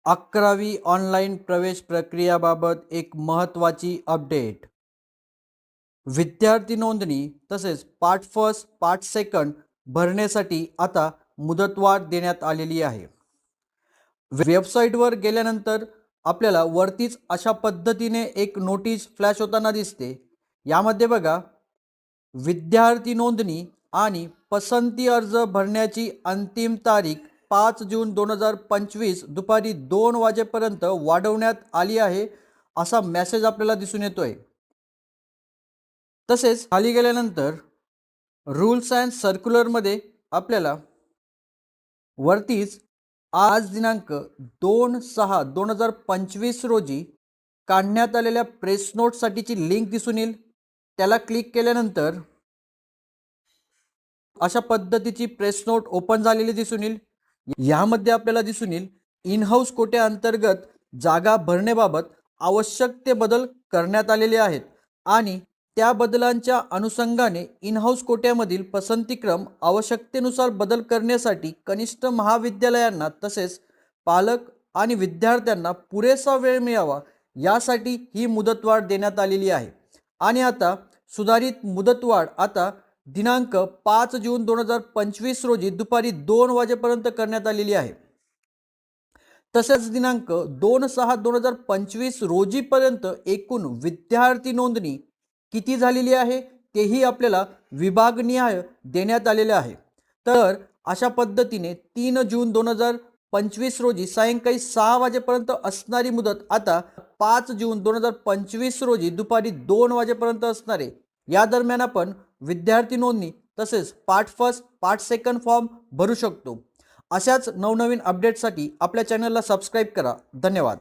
11वी online प्रवेश प्रक्रियाबाबत एक महत्त्वाची अपडेट. विद्यार्थी नोंदणी तसेच पार्ट फर्स्ट पार्ट सेकंड भरण्यासाठी आता मुदतवाढ देण्यात आलेली आहे. वेबसाईटवर गेल्यानंतर आपल्याला वरतीच अशा पद्धतीने एक नोटीस फ्लॅश होताना दिसते. यामध्ये बघा, विद्यार्थी नोंदणी आणि पसंती अर्ज भरण्याची अंतिम तारीख 5 जून 2025 दुपारी 2 वाजेपर्यंत वाढवण्यात आली आहे, असा मेसेज आपल्याला दिसून येतोय. तसेच खाली गेल्यानंतर रूल्स अँड सर्क्युलरमध्ये आपल्याला वरतीच आज दिनांक 2/6/2025 रोजी काढण्यात आलेल्या प्रेस नोटसाठीची लिंक दिसून येईल. त्याला क्लिक केल्यानंतर अशा पद्धतीची प्रेस नोट ओपन झालेली दिसून येईल. यामध्ये आपल्याला दिसून येईल इन हाऊस कोट्याअंतर्गत जागा भरण्याबाबत आवश्यक ते बदल करण्यात आलेले आहेत आणि त्या बदलांच्या अनुषंगाने इन हाऊस कोट्यामधील पसंतीक्रम आवश्यकतेनुसार बदल करण्यासाठी कनिष्ठ महाविद्यालयांना तसेच पालक आणि विद्यार्थ्यांना पुरेसा वेळ मिळावा यासाठी ही मुदतवाढ देण्यात आलेली आहे. आणि आता सुधारित मुदतवाढ आता दिनांक 5 जून 2025 रोजी दुपारी 2 वाजेपर्यंत करण्यात आलेली आहे. तसेच दिनांक 2/6/2025 रोजीपर्यंत एकूण विद्यार्थी नोंदणी किती झालेली आहे तेही आपल्याला विभागनिहाय देण्यात आलेले आहे. तर अशा पद्धतीने 3 जून 2025 रोजी सायंकाळी 6 वाजेपर्यंत असणारी मुदत आता 5 जून 2025 रोजी दुपारी 2 वाजेपर्यंत असणार आहे. या दरम्यान आपण विद्यार्थी नोंदणी तसेच part first part second form भरू शकतो. अशाच नवनवीन अपडेटसाठी आपल्या चॅनलला सबस्क्राईब करा. धन्यवाद.